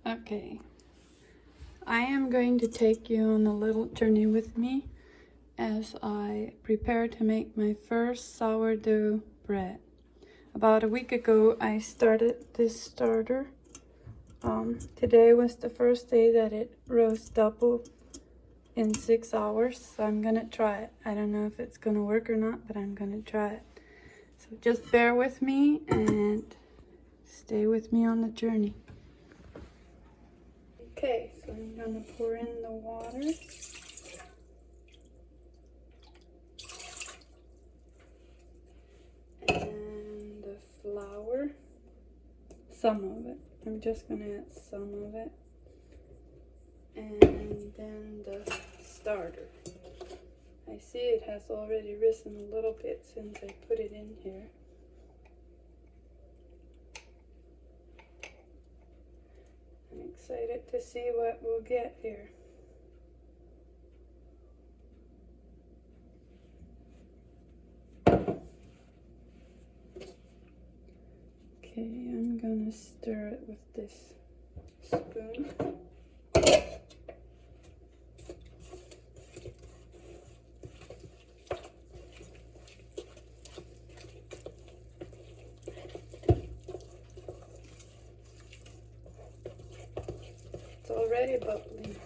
Okay, I am going to take you on a little journey with me as I prepare to make my first sourdough bread. About a week ago, I started this starter. Today was the first day that it rose double in 6 hours, so I'm gonna try it. I don't know if it's gonna work or not, but I'm gonna try it. So just bear with me and stay with me on the journey. Okay, so I'm gonna pour in the water. And the flour. Some of it. I'm just gonna add some of it. And then the starter. I see it has already risen a little bit since I put it in here. I'm excited to see what we'll get here. Okay, I'm gonna stir it with this spoon. It's already bubbling.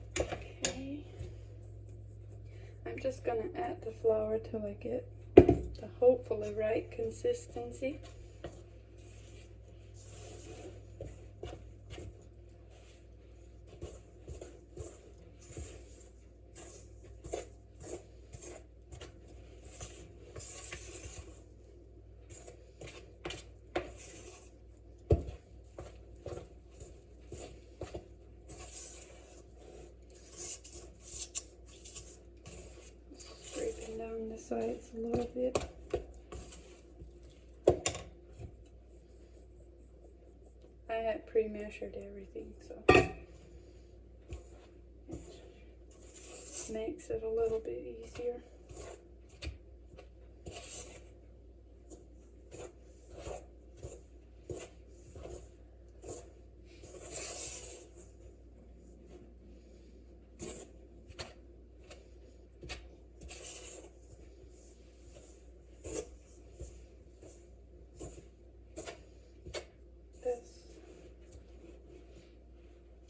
Okay. I'm just gonna add the flour till I get the hopefully right consistency. Down the sides a little bit. I had pre-measured everything, so it makes it a little bit easier.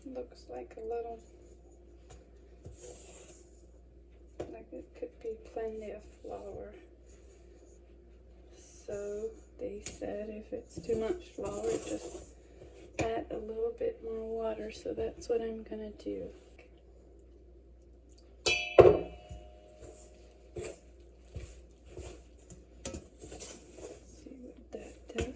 Looks like a little, like it could be plenty of flour. So they said if it's too much flour, just add a little bit more water. So that's what I'm gonna do. See what that does.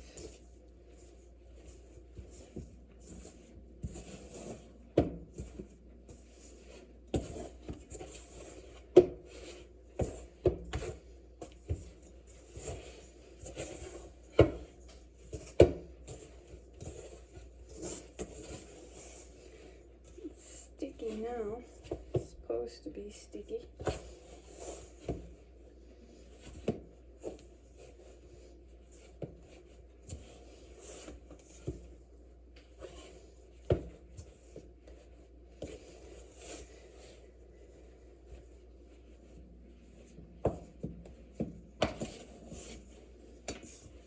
Sticky now. It's supposed to be sticky.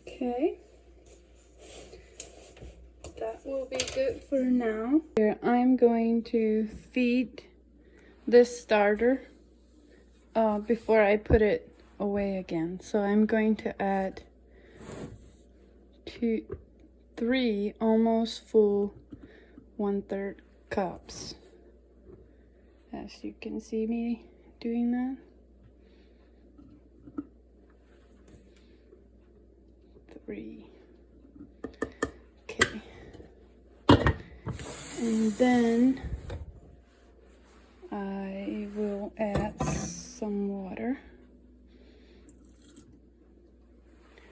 Okay. That will be good for now. Here, I'm going to feed this starter before I put it away again. So I'm going to add 3 almost full 1/3 cups. As you can see me doing that. 3. Okay. And then I will add some water.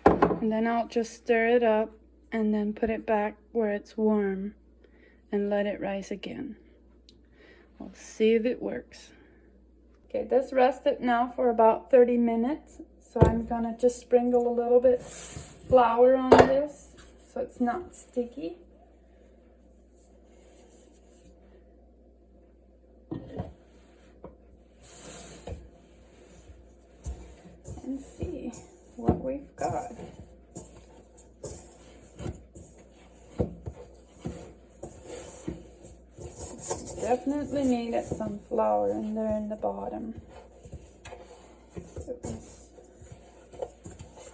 And then I'll just stir it up and then put it back where it's warm and let it rise again. We'll see if it works. Okay, this rested now for about 30 minutes. So I'm gonna just sprinkle a little bit flour on this so it's not sticky. And see what we've got. Definitely needed some flour in there in the bottom. It was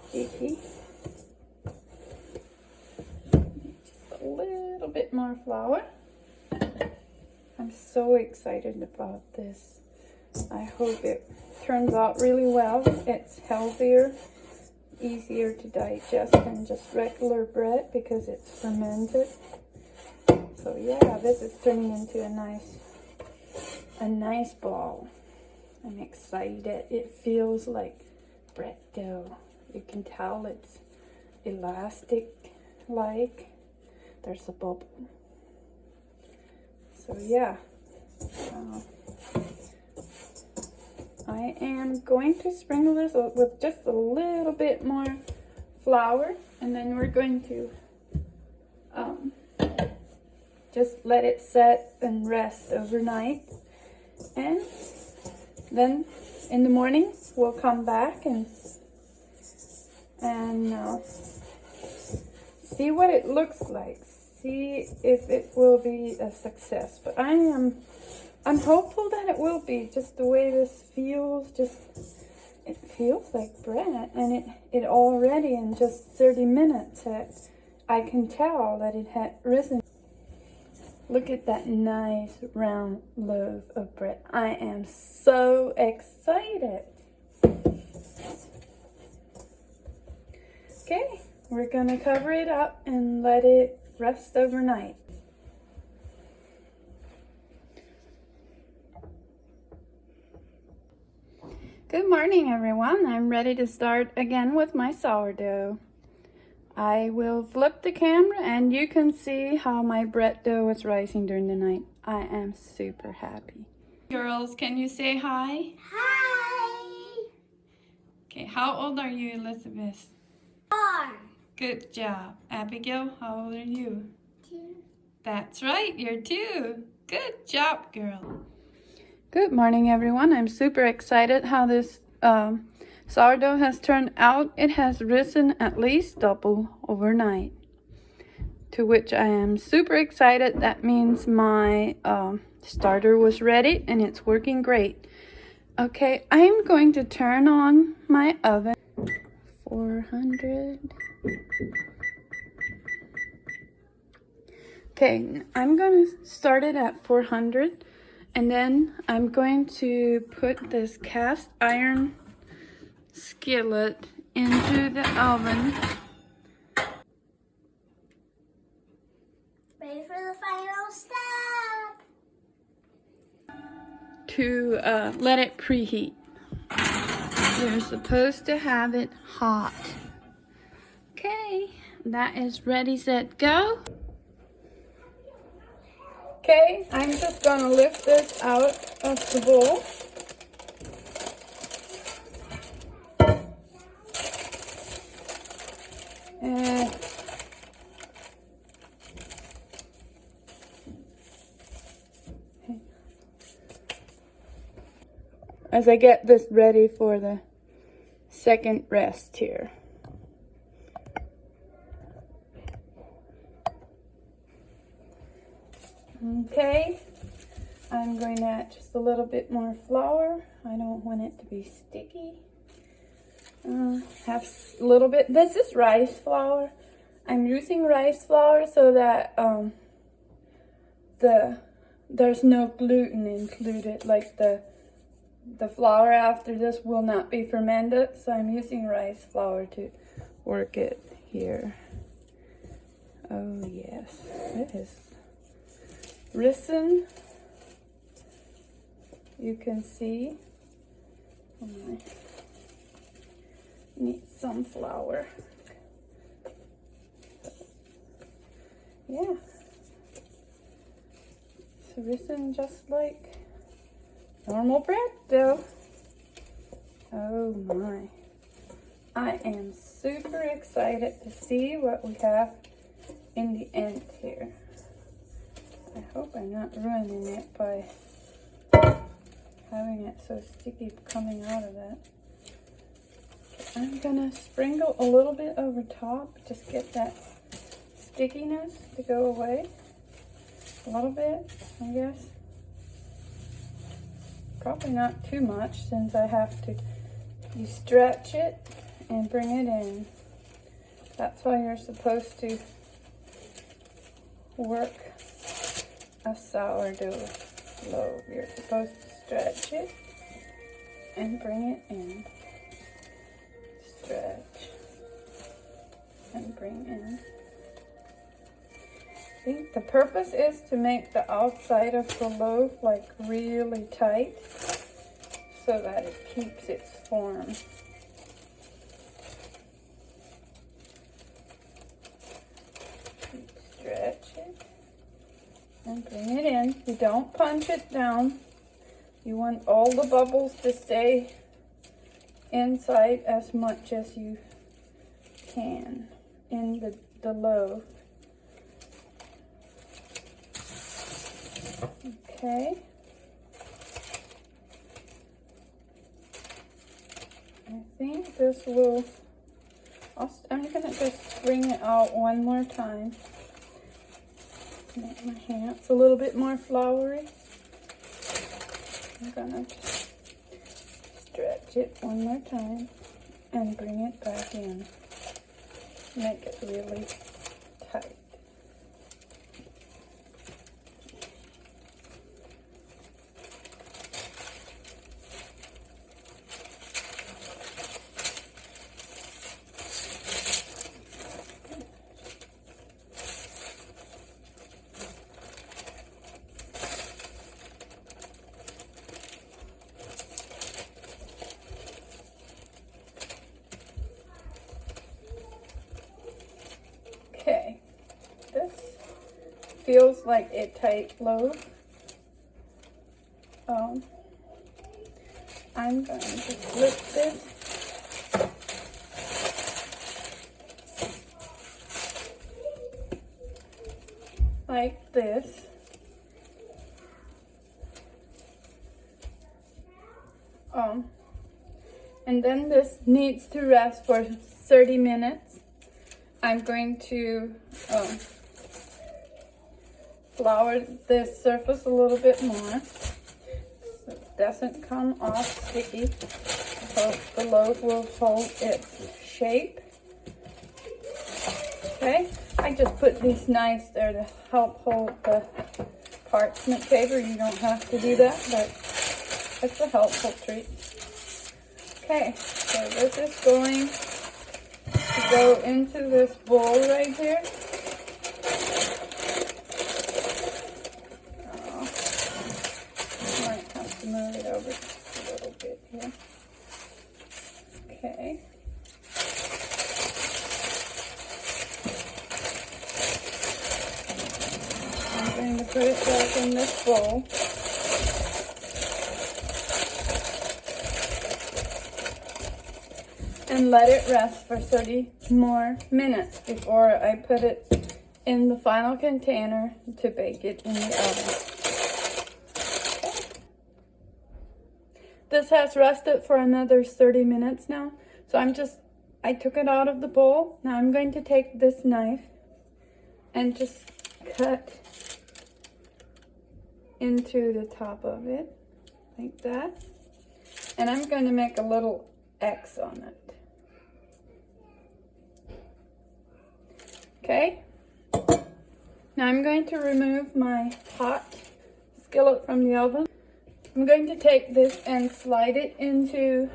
sticky. Just a little bit more flour. I'm so excited about this. I hope it turns out really well. It's healthier, easier to digest than just regular bread because it's fermented. So yeah, this is turning into a nice ball. I'm excited. It feels like bread dough. You can tell it's elastic like. There's a bubble. So yeah. I am going to sprinkle this with just a little bit more flour, and then we're going to just let it set and rest overnight. And then in the morning we'll come back and see what it looks like. See if it will be a success. But I'm hopeful that it will be. Just the way this feels, it feels like bread, and it already in just 30 minutes I can tell that it had risen. Look at that nice round loaf of bread. I am so excited. Okay, we're gonna cover it up and let it rest overnight. Good morning, everyone. I'm ready to start again with my sourdough. I will flip the camera and you can see how my bread dough is rising during the night. I am super happy. Girls, can you say hi? Hi! Okay, how old are you, Elizabeth? 4. Good job. Abigail, how old are you? 2. That's right, you're 2. Good job, girl. Good morning, everyone. I'm super excited how this sourdough has turned out. It has risen at least double overnight, to which I am super excited. That means my starter was ready and it's working great. Okay, I'm going to turn on my oven. 400. Okay, I'm going to start it at 400, and then I'm going to put this cast iron skillet into the oven. Ready for the final step. To let it preheat. You're supposed to have it hot. Okay, that is ready, set, go. Okay, I'm just gonna lift this out of the bowl. And as I get this ready for the second rest here. Okay, I'm going to add just a little bit more flour. I don't want it to be sticky. Have a little bit. This is rice flour. I'm using rice flour so that there's no gluten included. Like the flour after this will not be fermented, so I'm using rice flour to work it here. Oh yes, it is risen. You can see. Oh my. Need some flour. Yeah. It's risen just like normal bread dough. Oh my. I am super excited to see what we have in the end here. I hope I'm not ruining it by having it so sticky coming out of that. I'm gonna sprinkle a little bit over top, just get that stickiness to go away. A little bit, I guess. Probably not too much since I have to, you stretch it and bring it in. That's why you're supposed to work a sourdough loaf. You're supposed to stretch it and bring it in. Stretch and bring in. I think the purpose is to make the outside of the loaf like really tight so that it keeps its form. Stretch it and bring it in. You don't punch it down. You want all the bubbles to stay inside as much as you can in the loaf. Okay. I think this will, I'm gonna just bring it out one more time. Make my hands a little bit more floury. I'm gonna just stretch it one more time and bring it back in. Make it really tight. Okay, this feels like a tight loaf. I'm going to flip this. Like this. And then this needs to rest for 30 minutes. I'm going to flour this surface a little bit more so it doesn't come off sticky. So the loaf will hold its shape. Okay, I just put these knives there to help hold the parchment paper. You don't have to do that, but it's a helpful treat. Okay, so this is going to go into this bowl right here. Might have to move it over just a little bit here. Okay. I'm going to put it back in this bowl. And let it rest for 30 more minutes before I put it in the final container to bake it in the oven. Okay. This has rested for another 30 minutes now. So I took it out of the bowl. Now I'm going to take this knife and just cut into the top of it like that. And I'm going to make a little X on it. Okay, now I'm going to remove my hot skillet from the oven. I'm going to take this and slide it into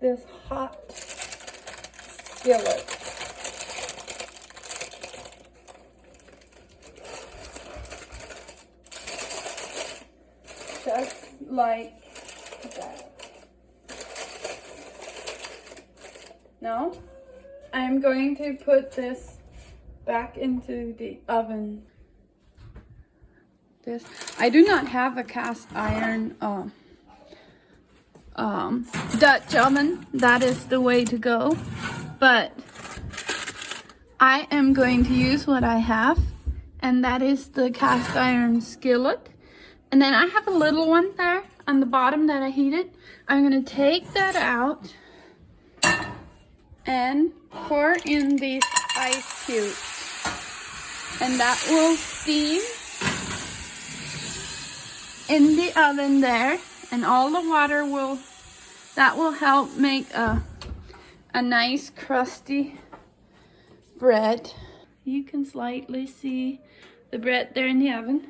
this hot skillet. Just like that. Now, I'm going to put this back into the oven. I do not have a cast iron Dutch oven, that is the way to go. But I am going to use what I have, and that is the cast iron skillet. And then I have a little one there on the bottom that I heated. I'm going to take that out and pour in these ice cubes. And that will steam in the oven there. And all the water will help make a nice crusty bread. You can slightly see the bread there in the oven.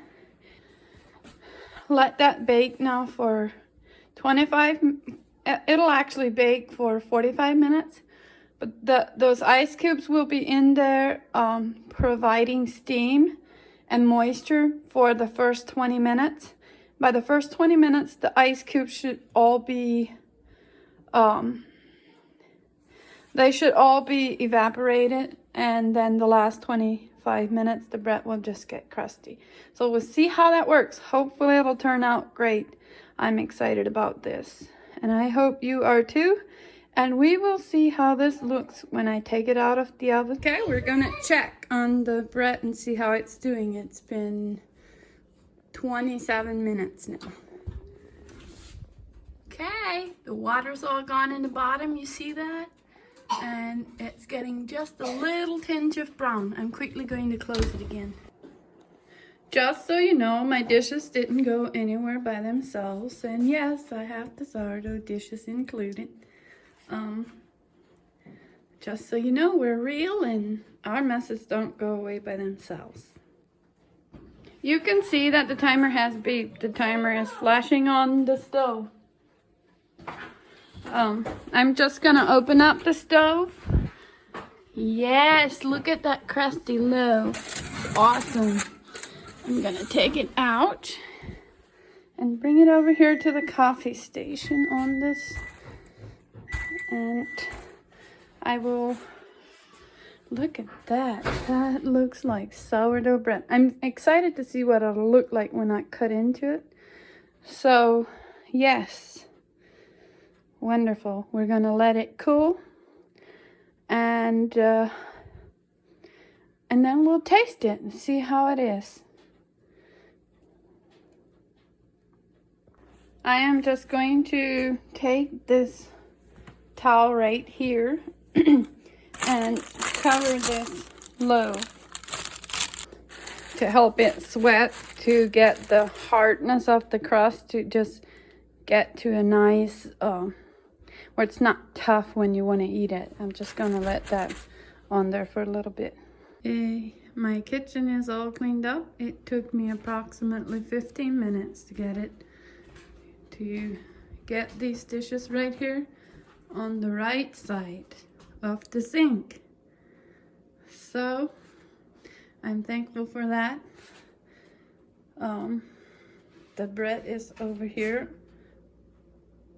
Let that bake now for 25, it'll actually bake for 45 minutes. But those ice cubes will be in there providing steam and moisture for the first 20 minutes. By the first 20 minutes, the ice cubes should all be, they should all be evaporated. And then the last 25 minutes, the bread will just get crusty. So we'll see how that works. Hopefully it'll turn out great. I'm excited about this. And I hope you are too. And we will see how this looks when I take it out of the oven. Okay, we're gonna check on the bread and see how it's doing. It's been 27 minutes now. Okay, the water's all gone in the bottom, you see that? And it's getting just a little tinge of brown. I'm quickly going to close it again. Just so you know, my dishes didn't go anywhere by themselves. And yes, I have the sourdough dishes included. Just so you know, we're real and our messes don't go away by themselves. You can see that the timer has beeped. The timer is flashing on the stove. I'm just gonna open up the stove. Yes, look at that crusty loaf. Awesome. I'm gonna take it out and bring it over here to the coffee station on this. And I will, look at that. That looks like sourdough bread. I'm excited to see what it'll look like when I cut into it. So, yes. Wonderful. We're going to let it cool. And then we'll taste it and see how it is. I am just going to take this towel right here and cover this loaf to help it sweat, to get the hardness of the crust to just get to a nice where it's not tough when you want to eat it. I'm just going to let that on there for a little bit. My kitchen is all cleaned up. It took me approximately 15 minutes to get these dishes right here on the right side of the sink. So I'm thankful for that. The bread is over here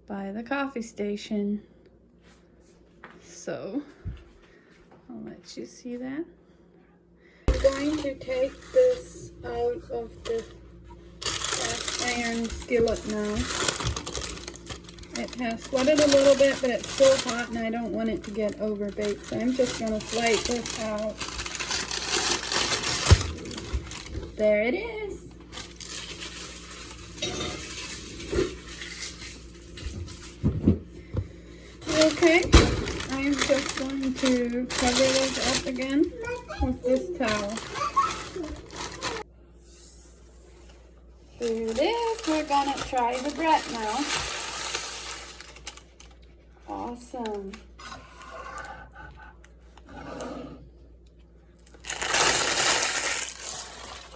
by the coffee station. So I'll let you see that. I'm going to take this out of the cast iron skillet now. It has sweated a little bit, but it's still hot and I don't want it to get over baked. So I'm just going to slide this out. There it is. Okay, I'm just going to cover this up again with this towel. Here it is. We're going to try the bread now. Awesome.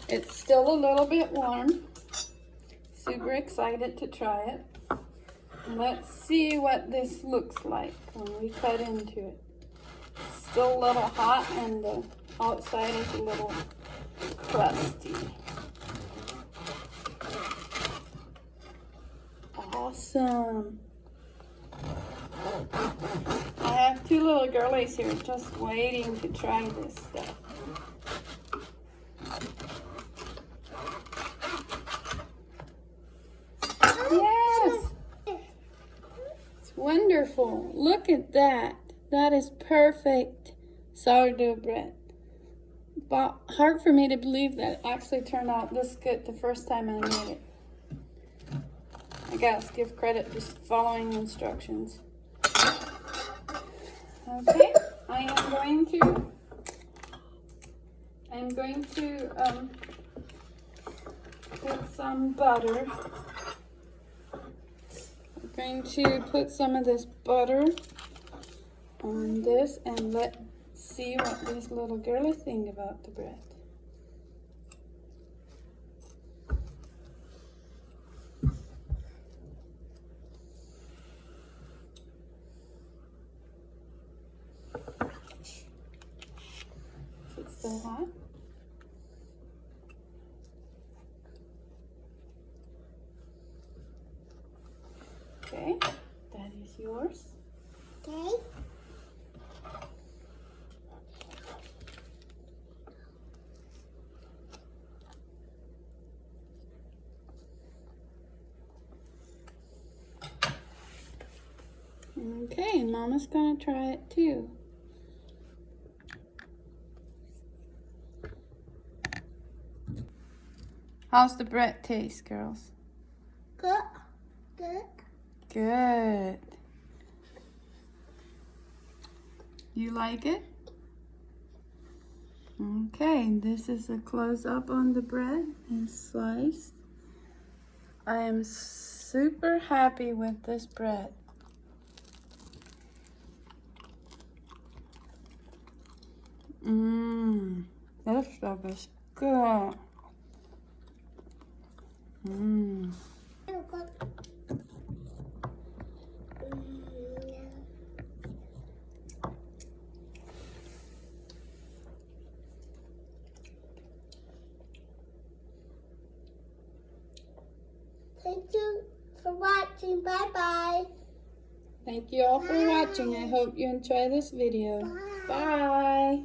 It's still a little bit warm. Super excited to try it. Let's see what this looks like when we cut into it. It's still a little hot and the outside is a little crusty. Awesome. I have two little girlies here just waiting to try this stuff. Yes! wonderful. Look at that. That is perfect sourdough bread. But hard for me to believe that it actually turned out this good the first time I made it. I guess give credit to following instructions. Okay, I'm going to put some butter. I'm going to put some of this butter on this and let's see what this little girl think about the bread. Is it still hot? Okay, that is yours. Okay. Okay, Mama's gonna try it too. How's the bread taste, girls? Good. Good. Good. You like it? Okay, this is a close-up on the bread and sliced. I am super happy with this bread. This stuff is good. Thank you for watching. Bye-bye. Thank you all for watching. I hope you enjoy this video. Bye.